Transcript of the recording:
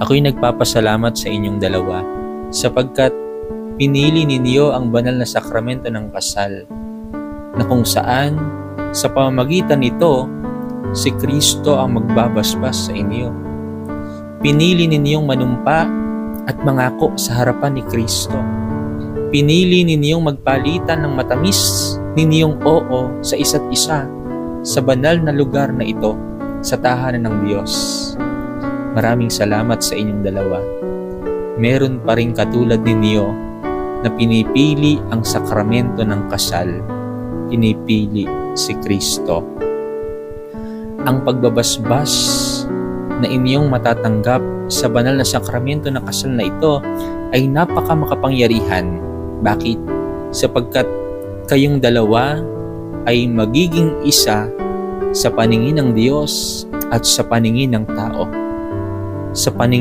Ako'y nagpapasalamat sa inyong dalawa sapagkat pinili ninyo ang banal na sakramento ng kasal na kung saan sa pamamagitan nito si Kristo ang magbabasbas sa inyo. Pinili ninyong manumpa at mangako sa harapan ni Kristo. Pinili ninyong magpalitan ng matamis ninyong oo sa isa't isa sa banal na lugar na ito sa tahanan ng Diyos. Maraming salamat sa inyong dalawa. Meron pa rin katulad ninyo na pinipili ang sakramento ng kasal. Pinipili si Kristo. Ang pagbabasbas na inyong matatanggap sa banal na sakramento ng kasal na ito ay napakamakapangyarihan. Bakit? Sapagkat kayong dalawa ay magiging isa sa paningin ng Diyos at sa paningin ng tao. Sa paningin